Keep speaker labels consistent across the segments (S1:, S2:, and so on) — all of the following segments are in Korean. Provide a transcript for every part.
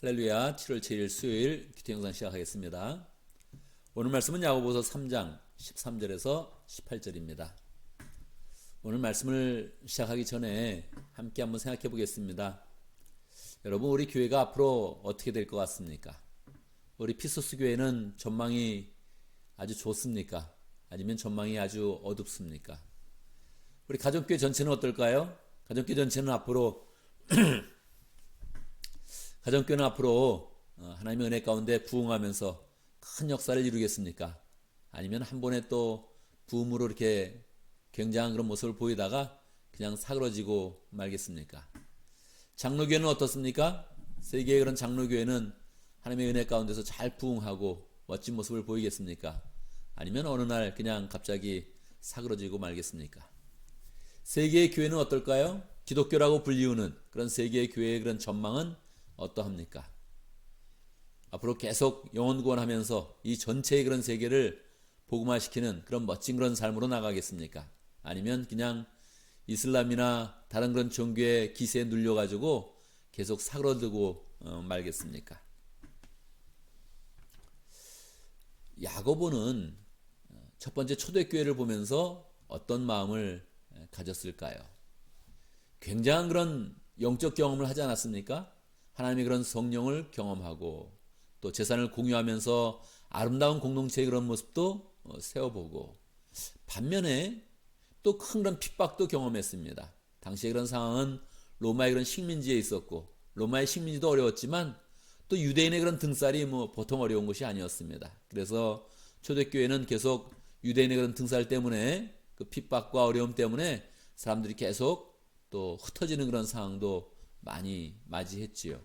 S1: 할렐루야. 7월 7일 수요일 기도 영상 시작하겠습니다. 오늘 말씀은 야고보서 3장 13절에서 18절입니다. 오늘 말씀을 시작하기 전에 함께 한번 생각해 보겠습니다. 여러분, 우리 교회가 앞으로 어떻게 될 것 같습니까? 우리 피소스 교회는 전망이 아주 좋습니까? 아니면 전망이 아주 어둡습니까? 우리 가정교회 전체는 어떨까요? 가정교회 전체는 앞으로 가정교회는 앞으로 하나님의 은혜 가운데 부흥하면서 큰 역사를 이루겠습니까? 아니면 한 번에 또 부흥으로 이렇게 굉장한 그런 모습을 보이다가 그냥 사그러지고 말겠습니까? 장로교회는 어떻습니까? 세계의 그런 장로교회는 하나님의 은혜 가운데서 잘 부흥하고 멋진 모습을 보이겠습니까? 아니면 어느 날 그냥 갑자기 사그러지고 말겠습니까? 세계의 교회는 어떨까요? 기독교라고 불리우는 그런 세계의 교회의 그런 전망은 어떠합니까? 앞으로 계속 영혼 구원하면서 이 전체의 그런 세계를 복음화시키는 그런 멋진 그런 삶으로 나가겠습니까? 아니면 그냥 이슬람이나 다른 그런 종교의 기세에 눌려가지고 계속 사그러들고 말겠습니까? 야고보는 첫 번째 초대교회를 보면서 어떤 마음을 가졌을까요? 굉장한 그런 영적 경험을 하지 않았습니까? 하나님의 그런 성령을 경험하고 또 재산을 공유하면서 아름다운 공동체의 그런 모습도 세워보고, 반면에 또 큰 그런 핍박도 경험했습니다. 당시의 그런 상황은 로마의 그런 식민지에 있었고, 로마의 식민지도 어려웠지만 또 유대인의 그런 등살이 보통 어려운 것이 아니었습니다. 그래서 초대교회는 계속 유대인의 그런 등살 때문에, 그 핍박과 어려움 때문에 사람들이 계속 또 흩어지는 그런 상황도 많이 맞이했지요.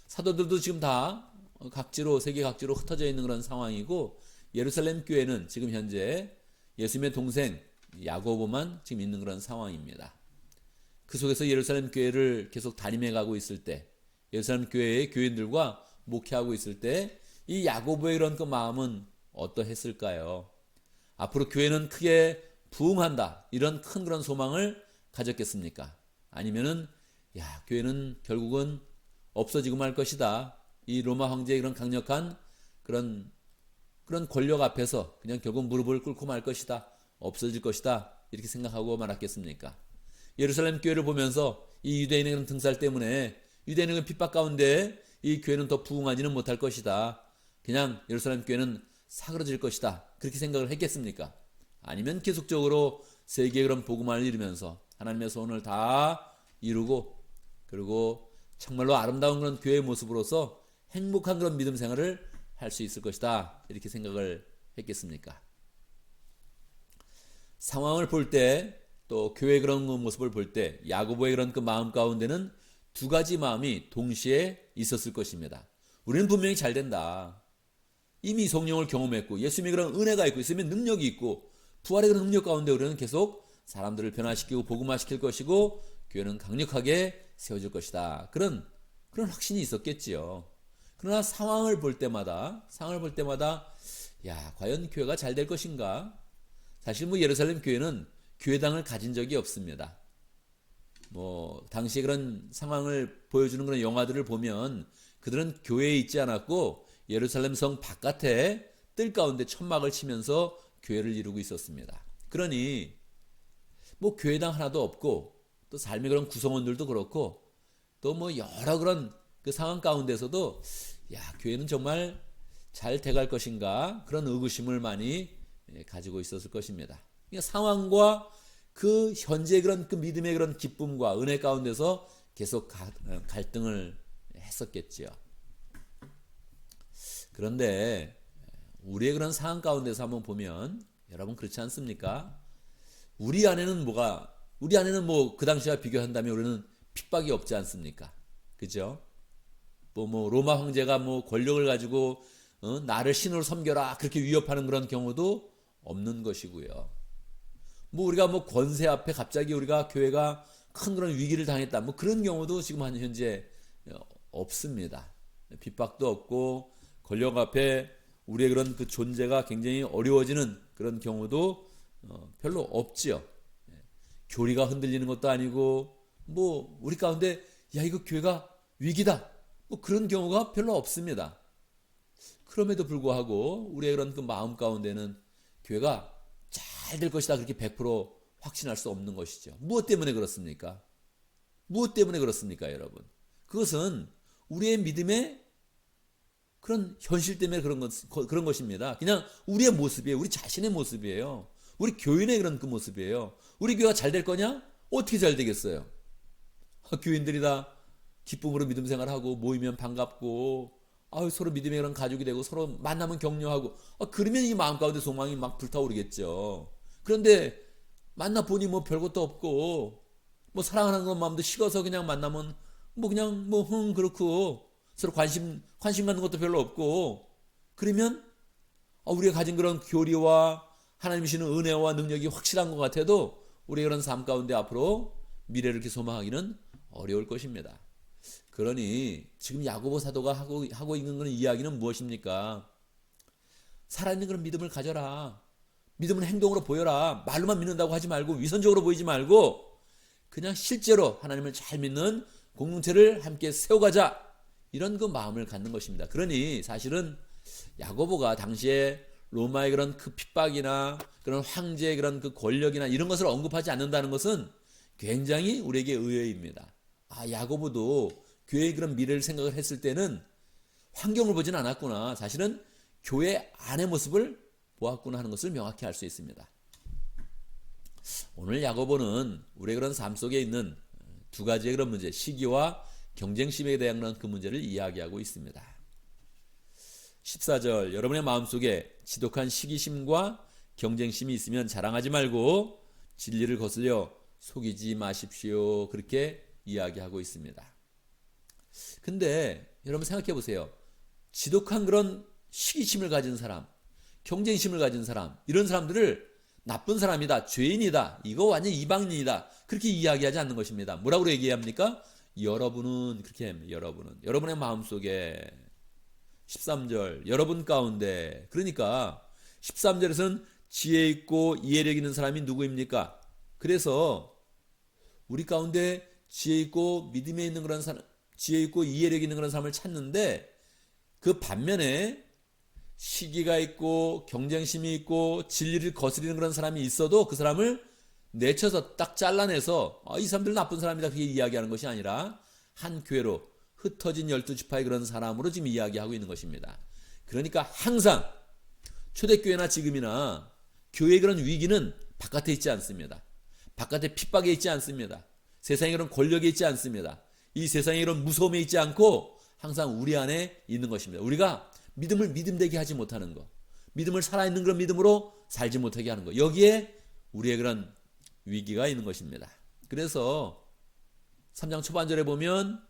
S1: 사도들도 지금 다 각지로, 세계 각지로 흩어져 있는 그런 상황이고, 예루살렘 교회는 지금 현재 예수님의 동생 야고보만 지금 있는 그런 상황입니다. 그 속에서 예루살렘 교회를 계속 담임해 가고 있을 때, 예루살렘 교회의 교인들과 목회하고 있을 때 이 야고보의 그런 그 마음은 어떠했을까요? 앞으로 교회는 크게 부흥한다, 이런 큰 그런 소망을 가졌겠습니까? 아니면은 교회는 결국은 없어지고 말 것이다, 이 로마 황제의 그런 강력한 그런 권력 앞에서 그냥 결국 무릎을 꿇고 말 것이다, 없어질 것이다, 이렇게 생각하고 말았겠습니까? 예루살렘 교회를 보면서 이 유대인의 그런 등살 때문에, 유대인의 그런 핍박 가운데 이 교회는 더 부흥하지는 못할 것이다, 그냥 예루살렘 교회는 사그러질 것이다, 그렇게 생각을 했겠습니까? 아니면 계속적으로 세계의 그런 복음화를 이루면서 하나님의 소원을 다 이루고, 그리고 정말로 아름다운 그런 교회의 모습으로서 행복한 그런 믿음 생활을 할 수 있을 것이다, 이렇게 생각을 했겠습니까? 상황을 볼 때, 또 교회의 그런 모습을 볼 때 야고보의 그런 그 마음 가운데는 두 가지 마음이 동시에 있었을 것입니다. 우리는 분명히 잘 된다, 이미 성령을 경험했고 예수님의 그런 은혜가 있고 예수님의 능력이 있고 부활의 그런 능력 가운데 우리는 계속 사람들을 변화시키고 복음화시킬 것이고 교회는 강력하게 세워질 것이다, 그런 확신이 있었겠지요. 그러나 상황을 볼 때마다 과연 교회가 잘 될 것인가? 사실 예루살렘 교회는 교회당을 가진 적이 없습니다. 당시에 그런 상황을 보여주는 그런 영화들을 보면 그들은 교회에 있지 않았고 예루살렘 성 바깥에 뜰 가운데 천막을 치면서 교회를 이루고 있었습니다. 그러니 교회당 하나도 없고, 또 삶의 그런 구성원들도 그렇고, 또 여러 그런 그 상황 가운데서도 교회는 정말 잘 돼갈 것인가, 그런 의구심을 많이 가지고 있었을 것입니다. 그러니까 상황과 그 현재 그런 그 믿음의 그런 기쁨과 은혜 가운데서 계속 갈등을 했었겠지요. 그런데 우리의 그런 상황 가운데서 한번 보면, 여러분 그렇지 않습니까? 우리 안에는 그 당시와 비교한다면 우리는 핍박이 없지 않습니까? 그죠? 로마 황제가 권력을 가지고 나를 신으로 섬겨라, 그렇게 위협하는 그런 경우도 없는 것이고요. 우리가 권세 앞에 갑자기 우리가 교회가 큰 그런 위기를 당했다, 그런 경우도 지금 현재 없습니다. 핍박도 없고 권력 앞에 우리의 그런 그 존재가 굉장히 어려워지는 그런 경우도 별로 없지요. 교리가 흔들리는 것도 아니고, 우리 가운데 이거 교회가 위기다, 뭐 그런 경우가 별로 없습니다. 그럼에도 불구하고 우리의 그런 그 마음 가운데는 교회가 잘 될 것이다 그렇게 100% 확신할 수 없는 것이죠. 무엇 때문에 그렇습니까? 무엇 때문에 그렇습니까, 여러분? 그것은 우리의 믿음의 그런 현실 때문에 그런 것입니다. 그냥 우리의 모습이에요. 우리 자신의 모습이에요. 우리 교인의 그런 그 모습이에요. 우리 교회가 잘 될 거냐? 어떻게 잘 되겠어요? 교인들이 다 기쁨으로 믿음 생활하고 모이면 반갑고 서로 믿음의 그런 가족이 되고 서로 만나면 격려하고 그러면 이 마음 가운데 소망이 막 불타오르겠죠. 그런데 만나 보니 뭐 별것도 없고 뭐 사랑하는 것 마음도 식어서 그냥 만나면 뭐 그냥 뭐 그렇고 서로 관심 갖는 것도 별로 없고 그러면 우리가 가진 그런 교리와 하나님이 주시는 은혜와 능력이 확실한 것 같아도 우리의 그런 삶 가운데 앞으로 미래를 이렇게 소망하기는 어려울 것입니다. 그러니 지금 야고보 사도가 하고 있는 그런 이야기는 무엇입니까? 살아있는 그런 믿음을 가져라. 믿음은 행동으로 보여라. 말로만 믿는다고 하지 말고 위선적으로 보이지 말고 그냥 실제로 하나님을 잘 믿는 공동체를 함께 세워가자. 이런 그 마음을 갖는 것입니다. 그러니 사실은 야고보가 당시에 로마의 그런 그 핍박이나 그런 황제의 그런 그 권력이나 이런 것을 언급하지 않는다는 것은 굉장히 우리에게 의외입니다. 야고보도 교회의 그런 미래를 생각을 했을 때는 환경을 보진 않았구나. 사실은 교회 안의 모습을 보았구나 하는 것을 명확히 알 수 있습니다. 오늘 야고보는 우리의 그런 삶 속에 있는 두 가지의 그런 문제, 시기와 경쟁심에 대한 그 문제를 이야기하고 있습니다. 14절, 여러분의 마음속에 지독한 시기심과 경쟁심이 있으면 자랑하지 말고 진리를 거슬려 속이지 마십시오. 그렇게 이야기하고 있습니다. 근데 여러분 생각해 보세요. 지독한 그런 시기심을 가진 사람, 경쟁심을 가진 사람, 이런 사람들을 나쁜 사람이다, 죄인이다, 이거 완전 이방인이다, 그렇게 이야기하지 않는 것입니다. 뭐라고 얘기합니까? 여러분은 그렇게 합니다. 여러분의 마음속에 13절 여러분 가운데, 그러니까 13절에서는 지혜 있고 이해력 있는 사람이 누구입니까? 그래서 우리 가운데 지혜 있고 믿음에 있는 그런 사람, 지혜 있고 이해력 있는 그런 사람을 찾는데 그 반면에 시기가 있고 경쟁심이 있고 진리를 거스리는 그런 사람이 있어도 그 사람을 내쳐서 딱 잘라내서 이 사람들 나쁜 사람이다 그렇게 이야기하는 것이 아니라 한 교회로 흩어진 12지파의 그런 사람으로 지금 이야기하고 있는 것입니다. 그러니까 항상 초대교회나 지금이나 교회의 그런 위기는 바깥에 있지 않습니다. 바깥에 핍박에 있지 않습니다. 세상에 그런 권력에 있지 않습니다. 이 세상에 이런 무서움에 있지 않고 항상 우리 안에 있는 것입니다. 우리가 믿음을 믿음되게 하지 못하는 것, 믿음을 살아있는 그런 믿음으로 살지 못하게 하는 것, 여기에 우리의 그런 위기가 있는 것입니다. 그래서 3장 초반절에 보면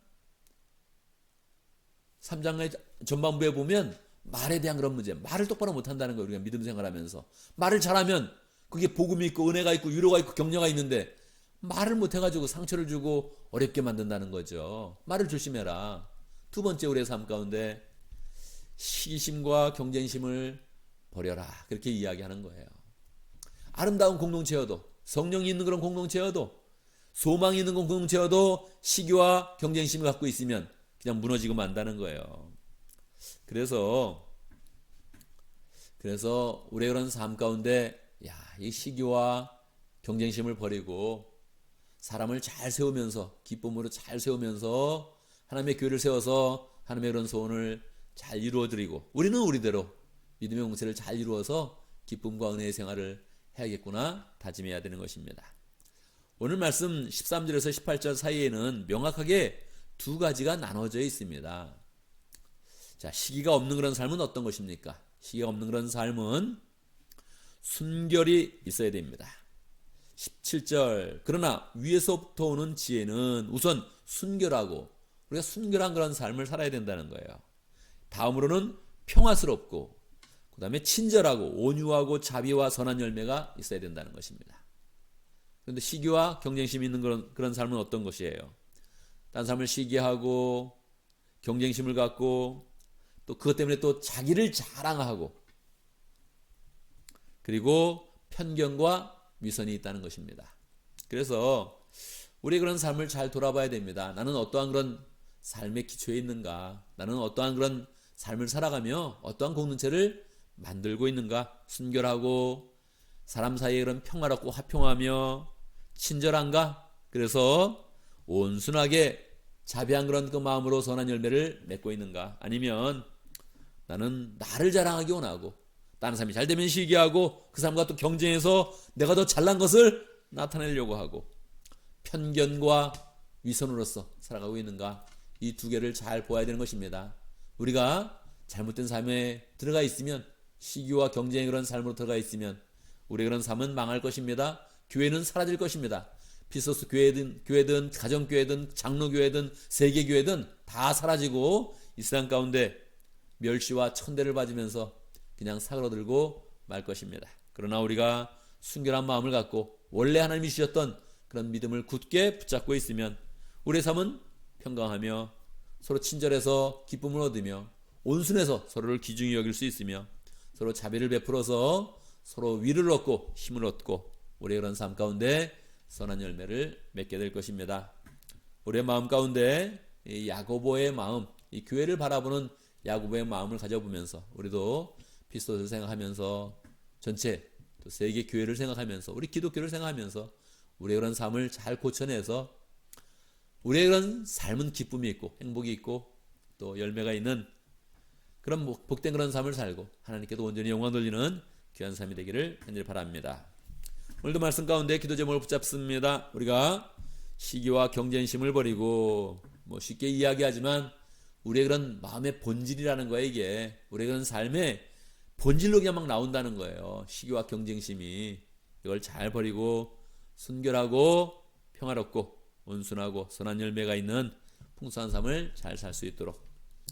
S1: 3장의 전반부에 보면 말에 대한 그런 문제, 말을 똑바로 못한다는 거예요. 우리가 믿음 생활하면서 말을 잘하면 그게 복음이 있고 은혜가 있고 위로가 있고 격려가 있는데 말을 못해가지고 상처를 주고 어렵게 만든다는 거죠. 말을 조심해라. 두 번째, 우리의 삶 가운데 시기심과 경쟁심을 버려라, 그렇게 이야기하는 거예요. 아름다운 공동체여도, 성령이 있는 그런 공동체여도, 소망이 있는 공동체여도 시기와 경쟁심을 갖고 있으면 그냥 무너지고 만다는 거예요. 그래서 우리의 그런 삶 가운데 이 시기와 경쟁심을 버리고 사람을 잘 세우면서, 기쁨으로 잘 세우면서 하나님의 교회를 세워서 하나님의 그런 소원을 잘 이루어드리고, 우리는 우리대로 믿음의 공세를 잘 이루어서 기쁨과 은혜의 생활을 해야겠구나 다짐해야 되는 것입니다. 오늘 말씀 13절에서 18절 사이에는 명확하게 두 가지가 나눠져 있습니다. 자, 시기가 없는 그런 삶은 어떤 것입니까? 시기가 없는 그런 삶은 순결이 있어야 됩니다. 17절, 그러나 위에서부터 오는 지혜는 우선 순결하고, 우리가 순결한 그런 삶을 살아야 된다는 거예요. 다음으로는 평화스럽고, 그 다음에 친절하고 온유하고 자비와 선한 열매가 있어야 된다는 것입니다. 그런데 시기와 경쟁심이 있는 그런 삶은 어떤 것이에요? 딴 사람을 시기하고 경쟁심을 갖고 또 그것 때문에 또 자기를 자랑하고, 그리고 편견과 위선이 있다는 것입니다. 그래서 우리 그런 삶을 잘 돌아봐야 됩니다. 나는 어떠한 그런 삶의 기초에 있는가? 나는 어떠한 그런 삶을 살아가며 어떠한 공동체를 만들고 있는가? 순결하고 사람 사이에 그런 평화롭고 화평하며 친절한가? 그래서 온순하게 자비한 그런 그 마음으로 선한 열매를 맺고 있는가? 아니면 나는 나를 자랑하기 원하고 다른 사람이 잘 되면 시기하고 그 사람과 또 경쟁해서 내가 더 잘난 것을 나타내려고 하고 편견과 위선으로서 살아가고 있는가? 이 두 개를 잘 보아야 되는 것입니다. 우리가 잘못된 삶에 들어가 있으면, 시기와 경쟁의 그런 삶으로 들어가 있으면 우리의 그런 삶은 망할 것입니다. 교회는 사라질 것입니다. 피소스 교회든 가정교회든 장로교회든 세계교회든 다 사라지고 이 세상 가운데 멸시와 천대를 받으면서 그냥 사그러들고 말 것입니다. 그러나 우리가 순결한 마음을 갖고 원래 하나님이 주셨던 그런 믿음을 굳게 붙잡고 있으면 우리의 삶은 평강하며 서로 친절해서 기쁨을 얻으며 온순해서 서로를 귀중히 여길 수 있으며 서로 자비를 베풀어서 서로 위를 얻고 힘을 얻고 우리의 그런 삶 가운데 선한 열매를 맺게 될 것입니다. 우리의 마음 가운데 이 야고보의 마음, 이 교회를 바라보는 야고보의 마음을 가져보면서 우리도 피스토스를 생각하면서 전체 또 세계 교회를 생각하면서 우리 기독교를 생각하면서 우리의 그런 삶을 잘 고쳐내서 우리의 그런 삶은 기쁨이 있고 행복이 있고 또 열매가 있는 그런 복된 그런 삶을 살고 하나님께도 온전히 영광 돌리는 귀한 삶이 되기를 간절히 바랍니다. 오늘도 말씀 가운데 기도 제목을 붙잡습니다. 우리가 시기와 경쟁심을 버리고 쉽게 이야기하지만 우리의 그런 마음의 본질이라는 거예요. 이게 우리의 그런 삶의 본질로 그냥 막 나온다는 거예요. 시기와 경쟁심이. 이걸 잘 버리고 순결하고 평화롭고 온순하고 선한 열매가 있는 풍성한 삶을 잘 살 수 있도록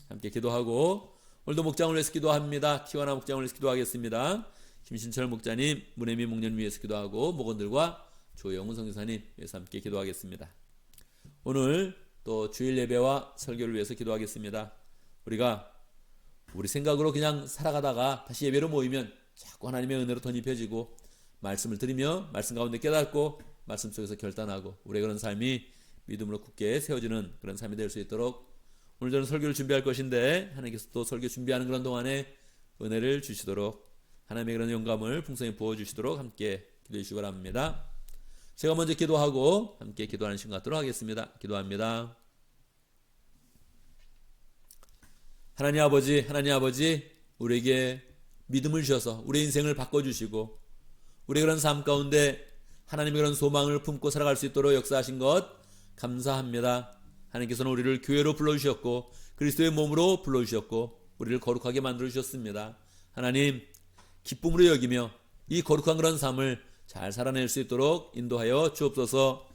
S1: 함께 기도하고 오늘도 목장을 위해서 기도합니다. 키와나 목장을 위해서 기도하겠습니다. 김신철 목자님, 문혜미 목련 위해서 기도하고 목원들과 조영훈 선교사님 위해서 함께 기도하겠습니다. 오늘 또 주일 예배와 설교를 위해서 기도하겠습니다. 우리가 우리 생각으로 그냥 살아가다가 다시 예배로 모이면 자꾸 하나님의 은혜로 덧입혀지고 말씀을 들으며 말씀 가운데 깨닫고 말씀 속에서 결단하고 우리의 그런 삶이 믿음으로 굳게 세워지는 그런 삶이 될 수 있도록 오늘 저는 설교를 준비할 것인데 하나님께서 또 설교 준비하는 그런 동안에 은혜를 주시도록 하나님의 그런 영감을 풍성히 부어주시도록 함께 기도해 주시기 바랍니다. 제가 먼저 기도하고 함께 기도하는 시간 갖도록 하겠습니다. 기도합니다. 하나님 아버지 우리에게 믿음을 주셔서 우리 인생을 바꿔주시고 우리의 그런 삶 가운데 하나님의 그런 소망을 품고 살아갈 수 있도록 역사하신 것 감사합니다. 하나님께서는 우리를 교회로 불러주셨고 그리스도의 몸으로 불러주셨고 우리를 거룩하게 만들어주셨습니다. 하나님 기쁨으로 여기며 이 거룩한 그런 삶을 잘 살아낼 수 있도록 인도하여 주옵소서.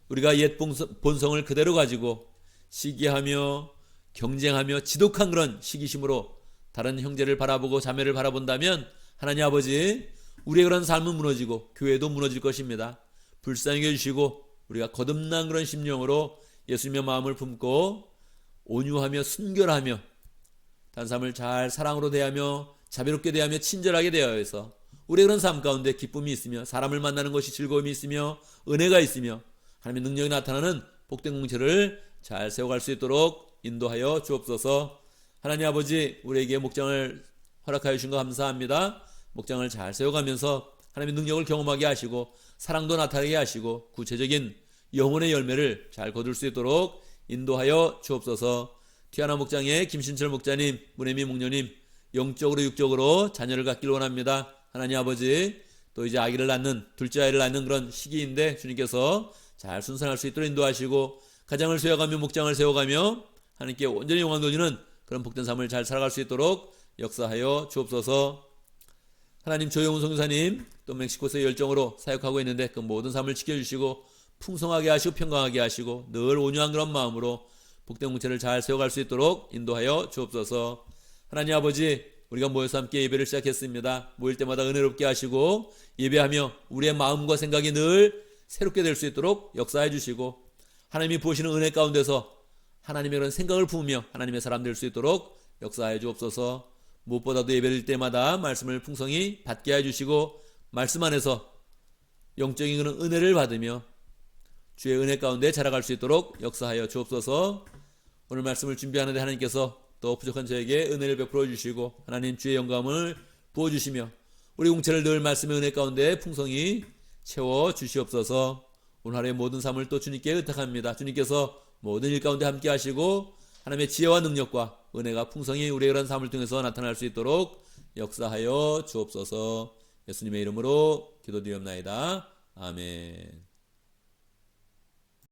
S1: 우리가 옛 본성을 그대로 가지고 시기하며 경쟁하며 지독한 그런 시기심으로 다른 형제를 바라보고 자매를 바라본다면 하나님 아버지 우리의 그런 삶은 무너지고 교회도 무너질 것입니다. 불쌍히 여주시고 우리가 거듭난 그런 심령으로 예수님의 마음을 품고 온유하며 순결하며 다른 사람을 잘 사랑으로 대하며 자비롭게 대하며 친절하게 대하여서 우리의 그런 삶 가운데 기쁨이 있으며 사람을 만나는 것이 즐거움이 있으며 은혜가 있으며 하나님의 능력이 나타나는 복된 공동체를 잘 세워갈 수 있도록 인도하여 주옵소서. 하나님 아버지 우리에게 목장을 허락하여 주신 것 감사합니다. 목장을 잘 세워가면서 하나님의 능력을 경험하게 하시고 사랑도 나타나게 하시고 구체적인 영혼의 열매를 잘 거둘 수 있도록 인도하여 주옵소서. 티아나 목장의 김신철 목자님, 문혜미 목녀님 영적으로 육적으로 자녀를 갖기를 원합니다. 하나님 아버지 또 이제 아기를 낳는 둘째 아이를 낳는 그런 시기인데 주님께서 잘 순산할 수 있도록 인도하시고 가정을 세워가며 목장을 세워가며 하나님께 온전히 영광 돌리는 그런 복된 삶을 잘 살아갈 수 있도록 역사하여 주옵소서. 하나님 조영훈 선교사님 또 멕시코에서 열정으로 사역하고 있는데 그 모든 삶을 지켜주시고 풍성하게 하시고 평강하게 하시고 늘 온유한 그런 마음으로 복된 공동체를 잘 세워갈 수 있도록 인도하여 주옵소서. 하나님 아버지 우리가 모여서 함께 예배를 시작했습니다. 모일 때마다 은혜롭게 하시고 예배하며 우리의 마음과 생각이 늘 새롭게 될 수 있도록 역사해 주시고 하나님이 부으시는 은혜 가운데서 하나님의 그런 생각을 품으며 하나님의 사람 될 수 있도록 역사해 주옵소서. 무엇보다도 예배를 때마다 말씀을 풍성히 받게 해주시고 말씀 안에서 영적인 그런 은혜를 받으며 주의 은혜 가운데 자라갈 수 있도록 역사하여 주옵소서. 오늘 말씀을 준비하는데 하나님께서 또 부족한 저에게 은혜를 베풀어 주시고 하나님 주의 영감을 부어주시며 우리 공체를 늘 말씀의 은혜 가운데 풍성히 채워 주시옵소서. 오늘 하루의 모든 삶을 또 주님께 의탁합니다. 주님께서 모든 일 가운데 함께 하시고 하나님의 지혜와 능력과 은혜가 풍성히 우리의 그런 삶을 통해서 나타날 수 있도록 역사하여 주옵소서. 예수님의 이름으로 기도드리옵나이다. 아멘.